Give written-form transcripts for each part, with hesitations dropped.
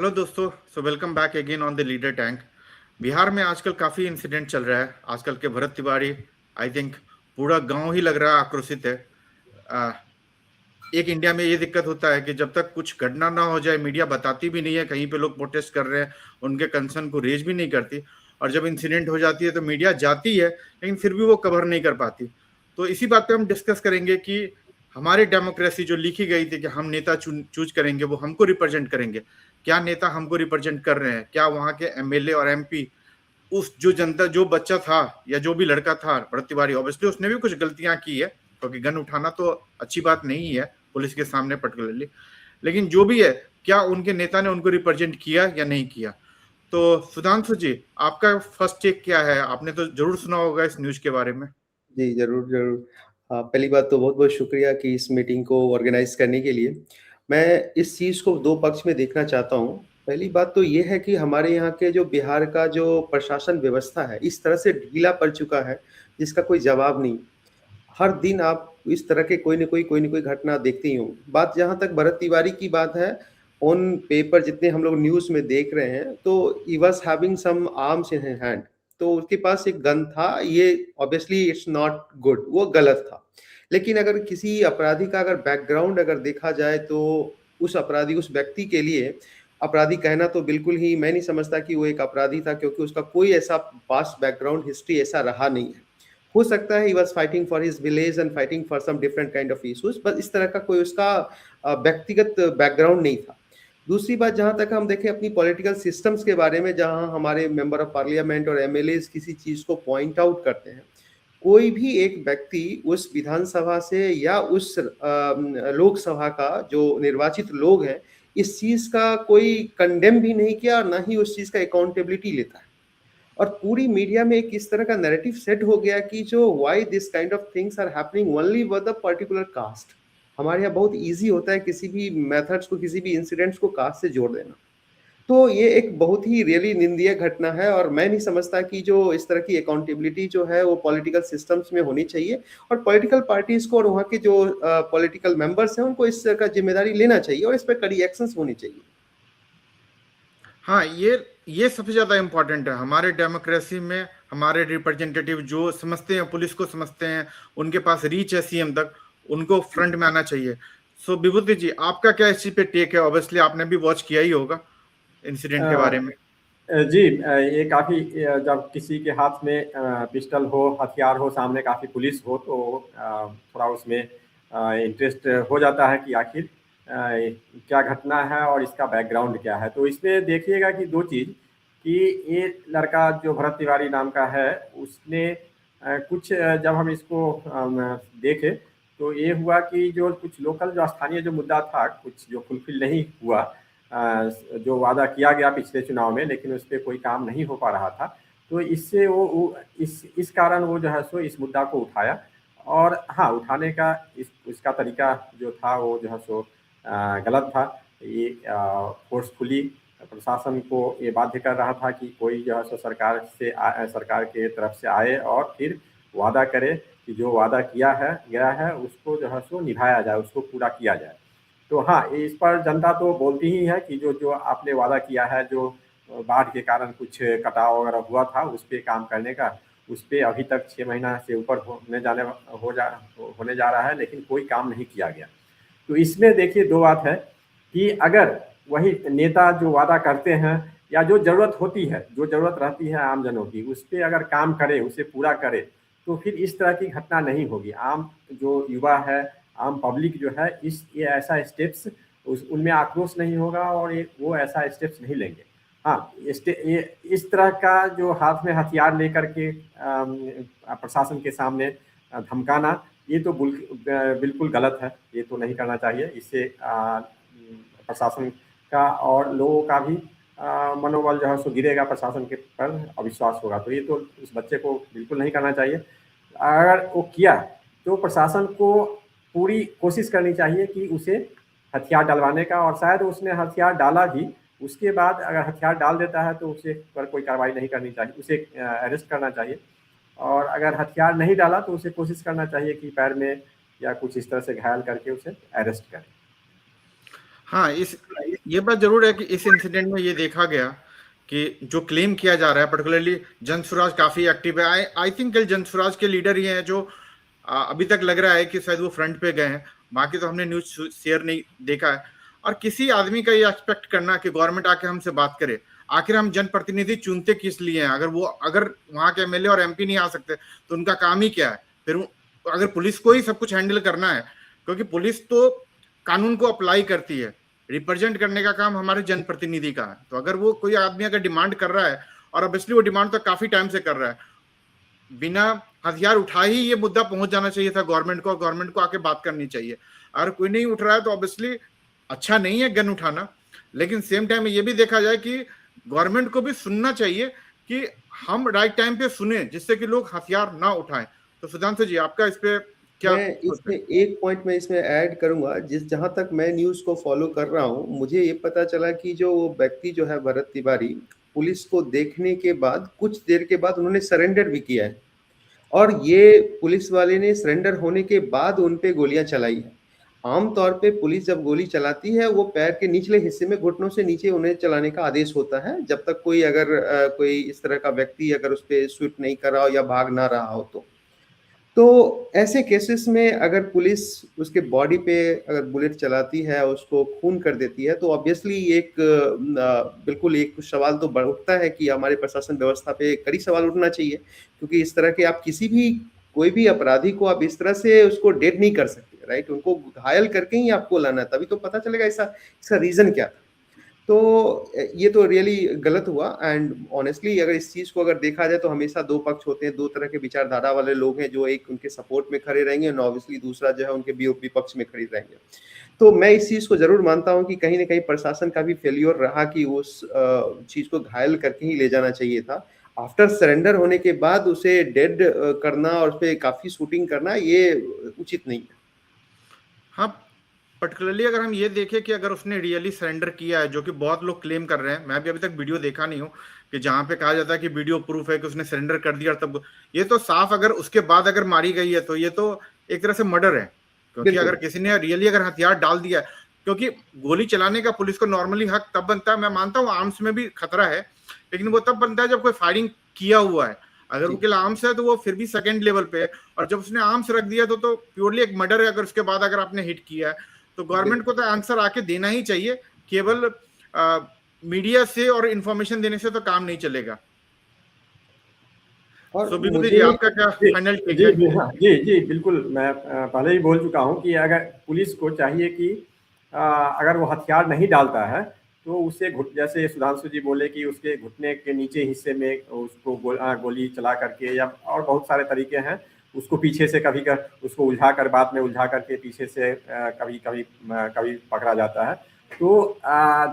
Hello दोस्तों। Welcome back again on the leader tank. Bihar में आजकल काफी इंसिडेंट चल रहा है। आजकल के भरत तिवारी, आई थिंक पूरा गांव ही लग रहा है आक्रोशित है। आ, एक इंडिया में ये दिक्कत होता है कि जब तक कुछ घटना ना हो जाए मीडिया बताती भी नहीं है। कहीं पे लोग प्रोटेस्ट कर रहे हैं, उनके कंसर्न को रेज भी नहीं करती। और जब इंसिडेंट हो जाती है तो मीडिया जाती है, लेकिन फिर भी वो कवर नहीं कर पाती। तो इसी बात पे हम डिस्कस करेंगे कि हमारी डेमोक्रेसी जो लिखी गई थी कि हम नेता चूज करेंगे, वो हमको रिप्रेजेंट करेंगे। क्या नेता हमको रिप्रेजेंट कर रहे हैं? क्या वहां के एमएलए और एमपी उस जो जनता, जो बच्चा था या जो भी लड़का था भरत तिवारी, ऑब्वियसली उसने भी कुछ गलतियां की है, क्योंकि गन उठाना तो अच्छी बात नहीं है पुलिस के सामने पर्टिकुलरली। लेकिन जो भी है, क्या उनके नेता ने उनको रिप्रेजेंट किया या नहीं किया? तो सुधांशु जी, आपका फर्स्ट टेक क्या है? आपने तो जरूर सुना होगा इस न्यूज के बारे में। जी, ज़रूर, ज़रूर। पहली बात तो बहुत-बहुत शुक्रिया कि इस मीटिंग को ऑर्गेनाइज़ करने के लिए। मैं इस चीज़ को 2 पक्ष में देखना चाहता हूँ। पहली बात तो ये है कि हमारे यहाँ के जो बिहार का जो प्रशासन व्यवस्था है, इस तरह से ढीला पड़ चुका है, जिसका कोई जवाब नहीं। हर दिन आप इस तरह के कोई न कोई घटना देखते ही होंगे। बात जहाँ तक भरत तिवारी की बात है, ऑन पेपर जितने हम लोग न्यूज़ में देख रहे हैं, तो he was having some arms in hand. तो उसके पास एक गन था, ये ऑब्वियसली इट्स नॉट गुड, वो गलत था। लेकिन अगर किसी अपराधी का अगर बैकग्राउंड अगर देखा जाए, तो उस अपराधी, उस व्यक्ति के लिए अपराधी कहना तो बिल्कुल ही मैं नहीं समझता कि वो एक अपराधी था, क्योंकि उसका कोई ऐसा पास्ट बैकग्राउंड हिस्ट्री ऐसा रहा नहीं है। हो सकता है he was fighting for his village and fighting for some different kind of issues, बस इस तरह का कोई उसका व्यक्तिगत बैकग्राउंड नहीं था। दूसरी बात, जहां तक हम देखें अपनी पॉलिटिकल सिस्टम्स के बारे में, जहां हमारे मेंबर ऑफ पार्लियामेंट और एमएलएज किसी चीज को पॉइंट आउट करते हैं, कोई भी एक व्यक्ति उस विधानसभा से या उस लोकसभा का जो निर्वाचित लोग हैं, इस चीज का कोई कंडेम भी नहीं किया और ना ही उस चीज का अकाउंटेबिलिटी लेता है। और पूरी मीडिया में एक इस तरह का नैरेटिव सेट हो गया कि जो why this kind of things are happening only with a particular caste. हमारे यहाँ बहुत इजी होता है किसी भी मेथड्स को, किसी भी इंसिडेंट्स को कास्ट से जोड़ देना। तो ये एक बहुत ही रियली निंदनीय घटना है, और मैं नहीं समझता कि जो इस तरह की अकाउंटेबिलिटी जो है वो पॉलिटिकल सिस्टम्स में होनी चाहिए। और पॉलिटिकल पार्टीज को और वहाँ के जो पॉलिटिकल मेंबर्स हैं, उनको इस तरह का जिम्मेदारी लेना चाहिए और इस पर कड़ी एक्शंस होनी चाहिए। हाँ, ये सबसे ज्यादा इम्पोर्टेंट है हमारे डेमोक्रेसी में। हमारे रिप्रेजेंटेटिव जो समझते हैं, पुलिस को समझते हैं, उनके पास रीच है सीएम तक, उनको फ्रंट में आना चाहिए। सो विभूति जी, आपका क्या इस चीज पे टेक है? ऑब्वियसली आपने भी वॉच किया ही होगा इंसिडेंट के बारे में। जी, ये काफ़ी जब किसी के हाथ में पिस्टल हो, हथियार हो, सामने काफ़ी पुलिस हो, तो थोड़ा उसमें इंटरेस्ट हो जाता है कि आखिर क्या घटना है और इसका बैकग्राउंड क्या है। तो इसमें देखिएगा कि दो चीज़, कि ये लड़का जो भरत तिवारी नाम का है, उसने जब हम इसको देखे तो ये हुआ कि जो कुछ लोकल जो स्थानीय जो मुद्दा था, कुछ जो फुलफिल नहीं हुआ, जो वादा किया गया पिछले चुनाव में, लेकिन उस पर कोई काम नहीं हो पा रहा था। तो इससे वो इस कारण वो जो है सो इस मुद्दा को उठाया। और हाँ, उठाने का इसका तरीका जो था वो जो है सो गलत था। ये फोर्सफुली प्रशासन को ये बाध्य कर रहा था कि कोई जो है सो सरकार के तरफ से आए और फिर वादा करे कि जो वादा किया है गया है उसको जो है सो निभाया जाए, उसको पूरा किया जाए। तो हाँ, इस पर जनता तो बोलती ही है कि जो जो आपने वादा किया है, जो बाढ़ के कारण कुछ कटाव वगैरह हुआ था, उस पर काम करने का, उस पर अभी तक 6 महीना से ऊपर होने जा रहा है, लेकिन कोई काम नहीं किया गया। तो इसमें देखिए दो बात है कि अगर वही नेता जो वादा करते हैं या जो ज़रूरत होती है, जो ज़रूरत रहती है आम जनों की, उस पर अगर काम करे, उसे पूरा करे, तो फिर इस तरह की घटना नहीं होगी। आम जो युवा है, आम पब्लिक जो है, ये ऐसा स्टेप्स उनमें आक्रोश नहीं होगा और वो ऐसा स्टेप्स नहीं लेंगे। हाँ, ये इस तरह का जो हाथ में हथियार लेकर के प्रशासन के सामने धमकाना, ये तो बिल्कुल गलत है। ये तो नहीं करना चाहिए। इससे प्रशासन का और लोगों का भी मनोबल जो है सो गिरेगा, प्रशासन के पर अविश्वास होगा। तो ये तो उस बच्चे को बिल्कुल नहीं करना चाहिए। अगर वो किया तो प्रशासन को पूरी कोशिश करनी चाहिए कि उसे हथियार डलवाने का, और शायद उसने हथियार डाला भी, उसके बाद अगर हथियार डाल देता है तो उसे पर कोई कार्रवाई नहीं करनी चाहिए, उसे अरेस्ट करना चाहिए। और अगर हथियार नहीं डाला तो उसे कोशिश करना चाहिए कि पैर में या कुछ इस तरह से घायल करके उसे अरेस्ट करें। हाँ, ये बात जरूर है कि इस इंसिडेंट में ये देखा गया कि जो क्लेम किया जा रहा है, पर्टिकुलरली जन स्वराज काफी एक्टिव है। आई थिंक कल जन स्वराज के लीडर ही हैं जो अभी तक लग रहा है कि शायद वो फ्रंट पे गए हैं, बाकी तो हमने न्यूज शेयर नहीं देखा है। और किसी आदमी का ये एक्सपेक्ट करना कि गवर्नमेंट आके हमसे बात करे, आखिर हम जनप्रतिनिधि चुनते किस लिए हैं? अगर वहां के एमएलए और एमपी नहीं आ सकते तो उनका काम ही क्या है? फिर अगर पुलिस को ही सब कुछ हैंडल करना है, क्योंकि पुलिस तो कानून को अप्लाई करती है, रिप्रेजेंट करने का काम हमारे जनप्रतिनिधि का है। तो अगर वो कोई आदमी अगर डिमांड कर रहा है, और ऑब्वियसली वो डिमांड तो काफी टाइम से कर रहा है, बिना हथियार उठा ही ये मुद्दा पहुंच जाना चाहिए था गवर्नमेंट को आके बात करनी चाहिए। अगर कोई नहीं उठ रहा है तो ऑब्वियसली अच्छा नहीं है गन उठाना, लेकिन सेम टाइम ये भी देखा जाए कि गवर्नमेंट को भी सुनना चाहिए कि हम राइट टाइम पे सुने, जिससे कि लोग हथियार ना उठाएं। तो सुधांशु जी, आपका इस पे क्या? मैं इसमें एक पॉइंट में इसमें ऐड करूंगा, जहां तक मैं न्यूज को फॉलो कर रहा हूं, मुझे ये पता चला कि जो वो व्यक्ति जो है भरत तिवारी, पुलिस को देखने के बाद कुछ देर के बाद उन्होंने सरेंडर भी किया है, और ये पुलिस वाले ने सरेंडर होने के बाद उन पे गोलियां चलाई है। आमतौर पे पुलिस जब गोली चलाती है वो पैर के निचले हिस्से में, घुटनों से नीचे उन्हें चलाने का आदेश होता है, जब तक कोई कोई इस तरह का व्यक्ति अगर उस पर शूट नहीं कर रहा हो या भाग ना रहा हो। तो ऐसे केसेस में अगर पुलिस उसके बॉडी पे अगर बुलेट चलाती है, उसको खून कर देती है, तो ऑब्वियसली बिल्कुल एक सवाल तो उठता है कि हमारे प्रशासन व्यवस्था पे कड़ी सवाल उठना चाहिए, क्योंकि इस तरह के आप कोई भी अपराधी को आप इस तरह से उसको डेड नहीं कर सकते, राइट? उनको घायल करके ही आपको लाना है, तभी तो पता चलेगा इसका रीजन क्या था। तो ये तो रियली गलत हुआ। एंड ऑनेस्टली अगर इस चीज को अगर देखा जाए तो हमेशा दो पक्ष होते हैं, दो तरह के विचारधारा वाले लोग हैं, जो एक उनके सपोर्ट में खड़े रहेंगे और ऑब्वियसली दूसरा जो है उनके विपक्ष में खड़े रहेंगे। तो मैं इस चीज को जरूर मानता हूं कि कहीं ना कहीं प्रशासन का भी फेल्योर रहा कि उस चीज को घायल करके ही ले जाना चाहिए था। आफ्टर सरेंडर होने के बाद उसे डेड करना और उस पर काफी शूटिंग करना ये उचित नहीं है। हाँ, पर्टिकुलरली अगर हम ये देखें कि अगर उसने रियली सरेंडर किया है, जो कि बहुत लोग क्लेम कर रहे हैं, मैं भी अभी तक वीडियो देखा नहीं हूँ कि जहां पे कहा जाता है कि वीडियो प्रूफ है कि उसने सरेंडर कर दिया, तब ये तो साफ, अगर उसके बाद अगर मारी गई है तो ये तो एक तरह से मर्डर है। क्योंकि अगर किसी ने रियली अगर हथियार डाल दिया है, क्योंकि गोली चलाने का पुलिस को नॉर्मली हक तब बनता है, मैं मानता हूँ आर्म्स में भी खतरा है, लेकिन वो तब बनता है जब कोई फायरिंग किया हुआ है। अगर वो केवल आर्म्स है तो वो फिर भी सेकंड लेवल पे है, और जब उसने आर्म्स रख दिया तो प्योरली एक मर्डर है। अगर उसके बाद अगर आपने हिट किया है तो गवर्नमेंट को तो आंसर आके देना ही चाहिए, केवल मीडिया से और इंफॉर्मेशन देने से तो काम नहीं चलेगा। और जी, आपका क्या फाइनल टेक है? जी बिल्कुल, मैं पहले ही बोल चुका हूं कि अगर पुलिस को चाहिए कि अगर वो हथियार नहीं डालता है तो उसे जैसे सुधांशु जी बोले कि उसके घुटने के नीचे हिस्से में उसको गोली चला करके, या और बहुत सारे तरीके हैं, उसको पीछे से उसको उलझा कर, बाद में उलझा करके पीछे से कभी पकड़ा जाता है। तो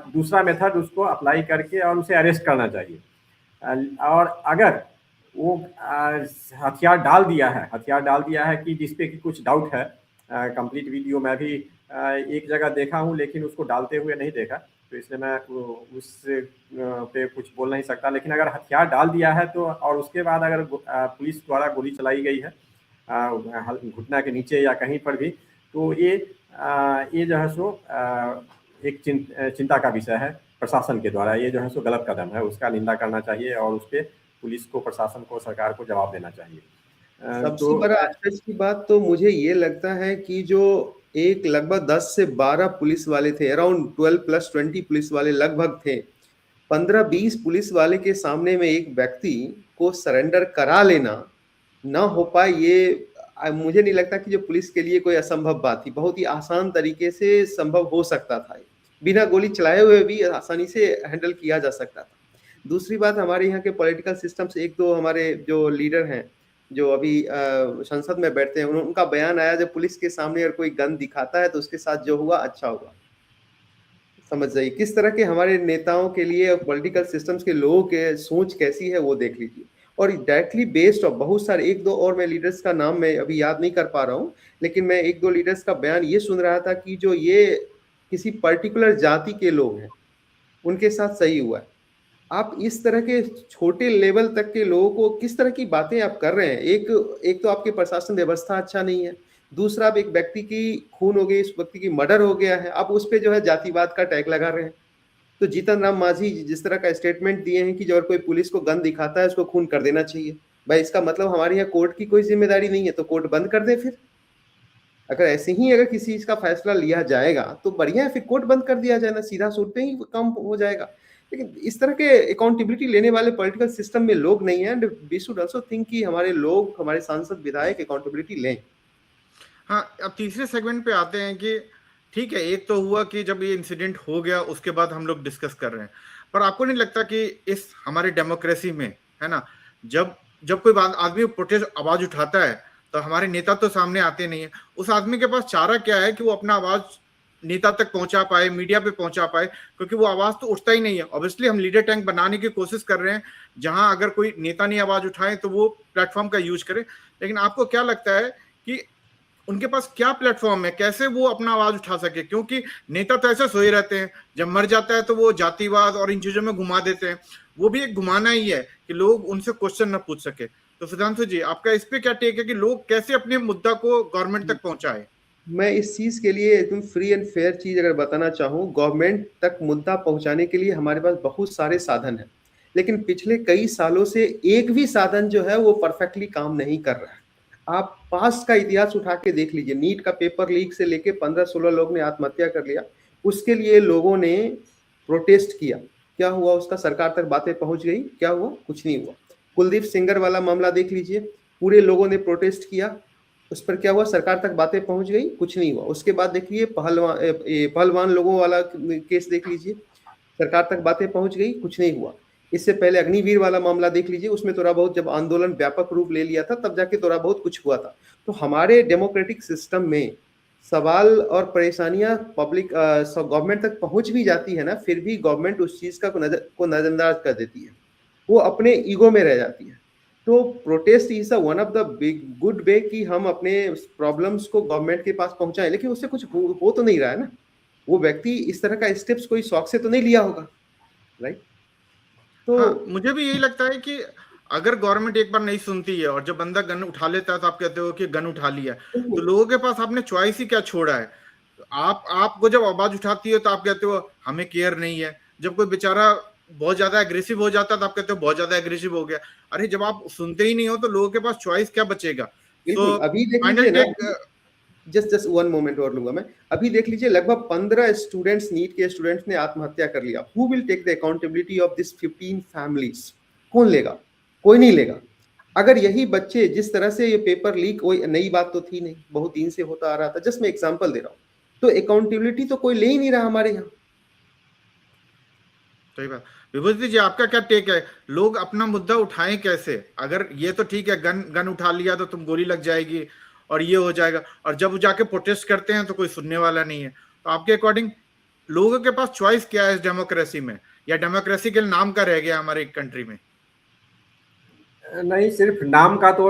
दूसरा मेथड उसको अप्लाई करके और उसे अरेस्ट करना चाहिए। और अगर वो हथियार डाल दिया है कि जिसपे कि कुछ डाउट है, कंप्लीट वीडियो मैं भी एक जगह देखा हूँ लेकिन उसको डालते हुए नहीं देखा, तो इसलिए मैं उस पे कुछ बोल नहीं सकता। लेकिन अगर हथियार डाल दिया है तो, और उसके बाद अगर पुलिस द्वारा गोली चलाई गई है घुटना के नीचे या कहीं पर भी, तो ये जो है सो एक चिंता का विषय है। प्रशासन के द्वारा ये जो है सो गलत कदम है, उसका निंदा करना चाहिए और उस पर पुलिस को, प्रशासन को, सरकार को जवाब देना चाहिए। सबसे बड़ा अफसोस की बात तो मुझे ये लगता है कि जो एक लगभग 10 से 12 पुलिस वाले थे, अराउंड 12 + 20 पुलिस वाले लगभग थे, 15-20 पुलिस वाले के सामने में एक व्यक्ति को सरेंडर करा लेना ना हो पाए, ये मुझे नहीं लगता कि जो पुलिस के लिए कोई असंभव बात थी। बहुत ही आसान तरीके से संभव हो सकता था, बिना गोली चलाए हुए भी आसानी से हैंडल किया जा सकता था। दूसरी बात, हमारे यहाँ के पॉलिटिकल सिस्टम से 1-2 हमारे जो लीडर हैं, जो अभी संसद में बैठते हैं, उनका बयान आया, जब पुलिस के सामने अगर कोई गन दिखाता है तो उसके साथ जो हुआ अच्छा हुआ। समझ जाइए किस तरह के हमारे नेताओं के लिए पॉलिटिकल सिस्टम्स के लोगों के सोच कैसी है वो देख लीजिए। और डायरेक्टली बेस्ड ऑफ बहुत सारे 1-2 और मैं लीडर्स का नाम मैं अभी याद नहीं कर पा रहा हूँ, लेकिन मैं 1-2 लीडर्स का बयान ये सुन रहा था कि जो ये किसी पर्टिकुलर जाति के लोग हैं उनके साथ सही हुआ है। आप इस तरह के छोटे लेवल तक के लोगों को किस तरह की बातें आप कर रहे हैं? एक तो आपके प्रशासन व्यवस्था अच्छा नहीं है, दूसरा, अब एक व्यक्ति की खून हो गई, इस व्यक्ति की मर्डर हो गया है, अब उस पे जो है जातिवाद का टैग लगा रहे हैं। तो जीतन राम मांझी जिस तरह का स्टेटमेंट दिए हैं कि जो कोई पुलिस को गन दिखाता है उसको खून कर देना चाहिए, भाई इसका मतलब हमारे यहाँ कोर्ट की कोई जिम्मेदारी नहीं है, तो कोर्ट बंद कर दे फिर। अगर ऐसे ही अगर किसी चीज का फैसला लिया जाएगा तो बढ़िया है, फिर कोर्ट बंद कर दिया जाए ना, सीधा सूट पे ही काम हो जाएगा। लेकिन इस तरह के अकाउंटेबिलिटी लेने वाले पॉलिटिकल सिस्टम में लोग नहीं है, and we should also think कि हमारे लोग, हमारे सांसद विधायक अकाउंटेबिलिटी लें। हाँ, अब तीसरे सेगमेंट पे आते हैं कि ठीक है, एक तो हुआ कि जब ये इंसिडेंट हो गया उसके बाद हम लोग डिस्कस कर रहे हैं, पर आपको नहीं लगता कि इस हमारे डेमोक्रेसी में, है ना, जब जब कोई आदमी प्रोटेस्ट आवाज उठाता है तो हमारे नेता तो सामने आते नहीं है, उस आदमी के पास चारा क्या है कि वो अपना आवाज नेता तक पहुंचा पाए, मीडिया पे पहुंचा पाए, क्योंकि वो आवाज तो उठता ही नहीं है। ऑब्वियसली हम लीडर टैंक बनाने की कोशिश कर रहे हैं जहां अगर कोई नेता नहीं आवाज उठाए तो वो प्लेटफॉर्म का यूज करे, लेकिन आपको क्या लगता है कि उनके पास क्या प्लेटफॉर्म है, कैसे वो अपना आवाज उठा सके? क्योंकि नेता तो ऐसे सोए रहते हैं, जब मर जाता है तो वो जातिवाद और इन चीजों में घुमा देते हैं, वो भी एक घुमाना ही है कि लोग उनसे क्वेश्चन न पूछ सके। तो सुधांशु जी, आपका इस पे क्या टेक है कि लोग कैसे अपने मुद्दा को गवर्नमेंट तक पहुंचाए? मैं इस चीज के लिए एकदम फ्री एंड फेयर चीज अगर बताना चाहूँ, गवर्नमेंट तक मुद्दा पहुंचाने के लिए हमारे पास बहुत सारे साधन हैं, लेकिन पिछले कई सालों से एक भी साधन जो है वो परफेक्टली काम नहीं कर रहा है। आप पास्ट का इतिहास उठा के देख लीजिए, नीट का पेपर लीक से लेके 15-16 लोग ने आत्महत्या कर लिया, उसके लिए लोगों ने प्रोटेस्ट किया, क्या हुआ उसका? सरकार तक बातें पहुंच गई, क्या हुआ? कुछ नहीं हुआ। कुलदीप सेंगर वाला मामला देख लीजिए, पूरे लोगों ने प्रोटेस्ट किया, उस पर क्या हुआ? सरकार तक बातें पहुंच गई, कुछ नहीं हुआ। उसके बाद देखिए पहलवान लोगों वाला केस देख लीजिए, सरकार तक बातें पहुंच गई, कुछ नहीं हुआ। इससे पहले अग्निवीर वाला मामला देख लीजिए, उसमें थोड़ा बहुत जब आंदोलन व्यापक रूप ले लिया था तब जाके थोड़ा बहुत कुछ हुआ था। तो हमारे डेमोक्रेटिक सिस्टम में सवाल और परेशानियां पब्लिक गवर्नमेंट तक पहुंच भी जाती है ना, फिर भी गवर्नमेंट उस चीज का को नजरअंदाज कर देती है, वो अपने ईगो में रह जाती है। तो protest is one of the big good way कि हम अपने प्रॉब्लम्स को गवर्नमेंट के पास पहुंचाएं, लेकिन उससे कुछ हो तो नहीं रहा है ना। वो व्यक्ति इस तरह का स्टेप्स कोई शौक से तो नहीं लिया होगा, राइट? तो हाँ, मुझे भी यही लगता है कि अगर गवर्नमेंट एक बार नहीं सुनती है और जब बंदा गन उठा लेता है तो आप कहते हो कि गन उठा लिया, तो लोगों के पास आपने चॉइस ही क्या छोड़ा है? आपको जब आवाज उठाती है तो आप कहते हो हमें केयर नहीं है, जब कोई बेचारा बहुत ज्यादा एग्रेसिव हो जाता है तो आप कहते हो बहुत ज्यादा एग्रेसिव हो गया। अरे जब आप सुनते ही नहीं हो तो लोगों के पास चॉइस क्या बचेगा? बिल्कुल, सो अभी देख फाइनल लीजिए ना, टेक। जस्ट वन मोमेंट और लूंगा मैं। अभी देख लीजिए, लगभग 15 स्टूडेंट्स, नीट के स्टूडेंट्स ने आत्महत्या कर लिया। Who will take the accountability of this 15 families? कौन लेगा? कोई नहीं लेगा। अगर यही बच्चे, जिस तरह से ये पेपर लीक, कोई नई बात तो थी नहीं, बहुत दिन से होता आ रहा था, जस्ट मैं एग्जांपल दे रहा हूँ, तो अकाउंटेबिलिटी तो कोई ले ही नहीं रहा हमारे यहाँ। सही बात। विभूति जी, आपका क्या टेक है? लोग अपना मुद्दा उठाएं कैसे? अगर ये तो ठीक है, गन गन उठा लिया तो तुम गोली लग जाएगी और ये हो जाएगा, और जब जाके प्रोटेस्ट करते हैं तो कोई सुनने वाला नहीं है, तो आपके अकॉर्डिंग लोगों के पास चॉइस क्या है इस डेमोक्रेसी में, या डेमोक्रेसी के नाम का रह गया हमारे कंट्री में? नहीं, सिर्फ नाम का तो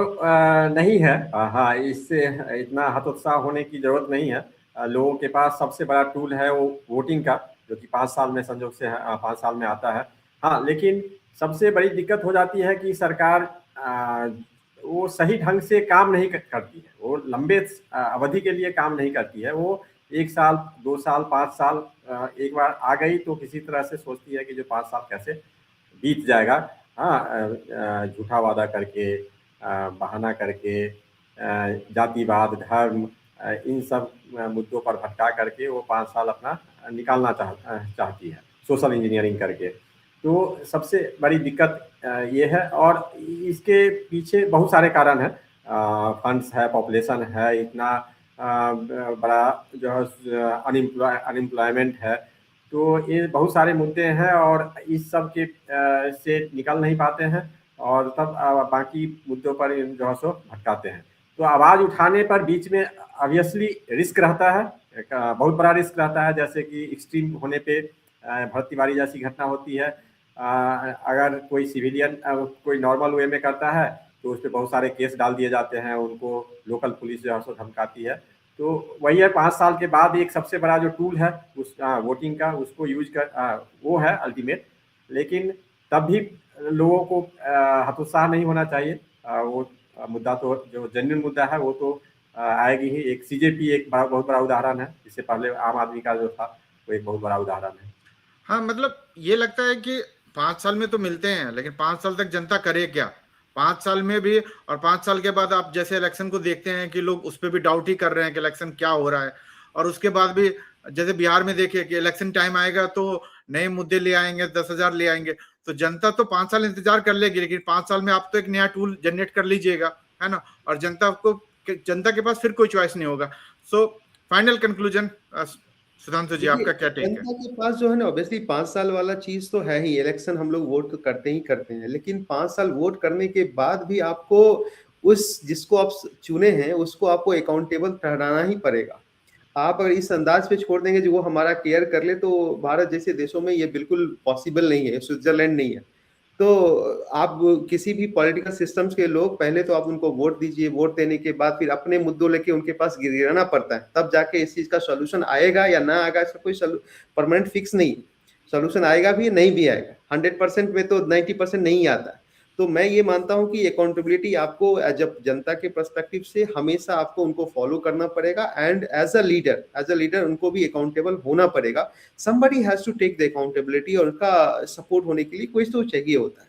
नहीं है। हाँ, इससे इतना हतोत्साह होने की जरूरत नहीं है। लोगों के पास सबसे बड़ा टूल है वो वोटिंग का, जो कि 5 साल में संजोग से 5 साल में आता है। हाँ, लेकिन सबसे बड़ी दिक्कत हो जाती है कि सरकार वो सही ढंग से काम नहीं करती है। वो लंबे अवधि के लिए काम नहीं करती है। वो 1 साल, 2 साल, 5 साल एक बार आ गई तो किसी तरह से सोचती है कि जो 5 साल कैसे बीत जाएगा। हाँ, झूठा वादा करके, बहाना करके, जातिवाद, धर्म, इन सब मुद्दों पर भटका करके वो 5 साल अपना निकालना चाहती है, सोशल इंजीनियरिंग करके। तो सबसे बड़ी दिक्कत ये है, और इसके पीछे बहुत सारे कारण हैं। फंड्स है, पॉपुलेशन है, इतना बड़ा जो है अनएम्प्लॉयमेंट है, तो ये बहुत सारे मुद्दे हैं और इस सब के से निकल नहीं पाते हैं, और तब बाकी मुद्दों पर जो है सो भटकाते हैं। तो आवाज़ उठाने पर बीच में ऑब्वियसली रिस्क रहता है, एक बहुत बड़ा रिस्क रहता है। जैसे कि एक्सट्रीम होने पे भरत तिवारी जैसी घटना होती है। अगर कोई सिविलियन कोई नॉर्मल वे में करता है तो उस पर बहुत सारे केस डाल दिए जाते हैं, उनको लोकल पुलिस जो है सो धमकाती है। तो वही है, 5 साल के बाद एक सबसे बड़ा जो टूल है उस वोटिंग का, उसको यूज कर वो है अल्टीमेट। लेकिन तब भी लोगों को हतोत्साह नहीं होना चाहिए। वो मुद्दा तो जो जेन्युइन मुद्दा है वो तो आएगी ही। एक सीजेपी एक बहुत बड़ा उदाहरण है, इससे पहले आम आदमी का जो था वो एक बहुत बड़ा उदाहरण है। हाँ, मतलब ये लगता है कि 5 साल में तो मिलते हैं, लेकिन 5 साल तक जनता करे क्या? 5 साल में भी और 5 साल के बाद आप जैसे इलेक्शन को देखते हैं कि लोग उस पर भी डाउट ही कर रहे हैं कि इलेक्शन क्या हो रहा है। और उसके बाद भी जैसे बिहार में देखिए कि इलेक्शन टाइम आएगा तो नए मुद्दे ले आएंगे, 10,000 ले आएंगे। तो जनता तो 5 साल इंतजार कर लेगी, लेकिन 5 साल में आप तो एक नया टूल जनरेट कर लीजिएगा, है ना। और जनता के पास फिर कोई चॉइस नहीं होगा। सो फाइनल कंक्लूजन, सुधांशु जी, आपका क्या टेक है? जनता के पास जो है ना, ऑब्वियसली 5 साल वाला चीज तो है ही, इलेक्शन हम लोग वोट तो करते ही करते हैं, लेकिन 5 साल वोट करने के बाद भी आपको उस जिसको आप चुने हैं उसको आपको अकाउंटेबल ठहराना ही पड़ेगा। आप अगर इस अंदाज पे छोड़ देंगे जो वो हमारा केयर कर ले, तो भारत जैसे देशों में ये बिल्कुल पॉसिबल नहीं है, स्विट्जरलैंड नहीं है। तो आप किसी भी पॉलिटिकल सिस्टम्स के लोग, पहले तो आप उनको वोट दीजिए, वोट देने के बाद फिर अपने मुद्दों लेके उनके पास गिराना पड़ता है, तब जाके इस चीज का सोल्यूशन आएगा या ना आएगा, इसका कोई परमानेंट फिक्स नहीं। सोल्यूशन आएगा भी नहीं भी आएगा, 100% में तो 90% नहीं आता है। तो मैं ये मानता हूं कि अकाउंटेबिलिटी आपको जब जनता के पर्सपेक्टिव से हमेशा आपको उनको फॉलो करना पड़ेगा, एंड एज अ लीडर उनको भी अकाउंटेबल होना पड़ेगा। somebody has to take the accountability, और उनका सपोर्ट होने के लिए कोई तो चाहिए होता है।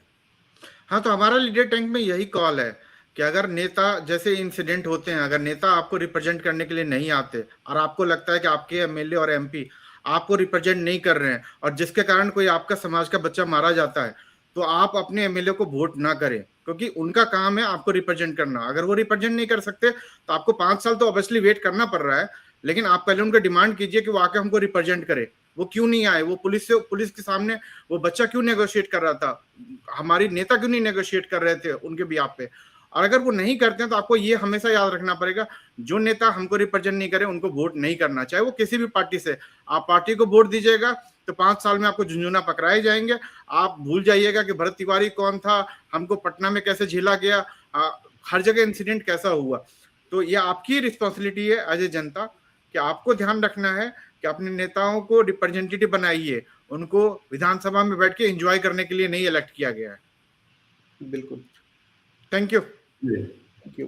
हाँ, तो हमारा लीडर टैंक में यही कॉल है कि अगर नेता जैसे इंसिडेंट होते हैं, अगर नेता आपको रिप्रेजेंट करने के लिए नहीं आते और आपको लगता है कि आपके एमएलए और एमपी आपको रिप्रेजेंट नहीं कर रहे हैं और जिसके कारण कोई आपका समाज का बच्चा मारा जाता है, तो आप अपने एमएलए को वोट ना करें, क्योंकि उनका काम है आपको रिप्रेजेंट करना। अगर वो रिप्रेजेंट नहीं कर सकते तो आपको 5 साल तो ऑब्वियसली वेट करना पड़ रहा है, लेकिन आप पहले उनको डिमांड कीजिए कि वो आके हमको रिप्रेजेंट करे। वो क्यों नहीं आए? वो पुलिस के सामने वो बच्चा क्यों नेगोशिएट कर रहा था? हमारी नेता क्यों नहीं नेगोशिएट कर रहे थे उनके बिहाफ पे? और अगर वो नहीं करते हैं तो आपको ये हमेशा याद रखना पड़ेगा, जो नेता हमको रिप्रेजेंट नहीं करे उनको वोट नहीं करना, चाहे वो किसी भी पार्टी से। आप पार्टी को वोट दीजिएगा तो 5 साल में आपको झुंझुना पकड़ाए जाएंगे। आप भूल जाइएगा कि भरत तिवारी कौन था, हमको पटना में कैसे झेला गया, हर जगह इंसिडेंट कैसा हुआ। तो ये आपकी रिस्पॉन्सिबिलिटी है एज ए जनता कि आपको ध्यान रखना है कि अपने नेताओं को रिप्रेजेंटेटिव बनाइए, उनको विधानसभा में बैठ के एंजॉय करने के लिए नहीं इलेक्ट किया गया है। बिल्कुल। Thank you. Thank you.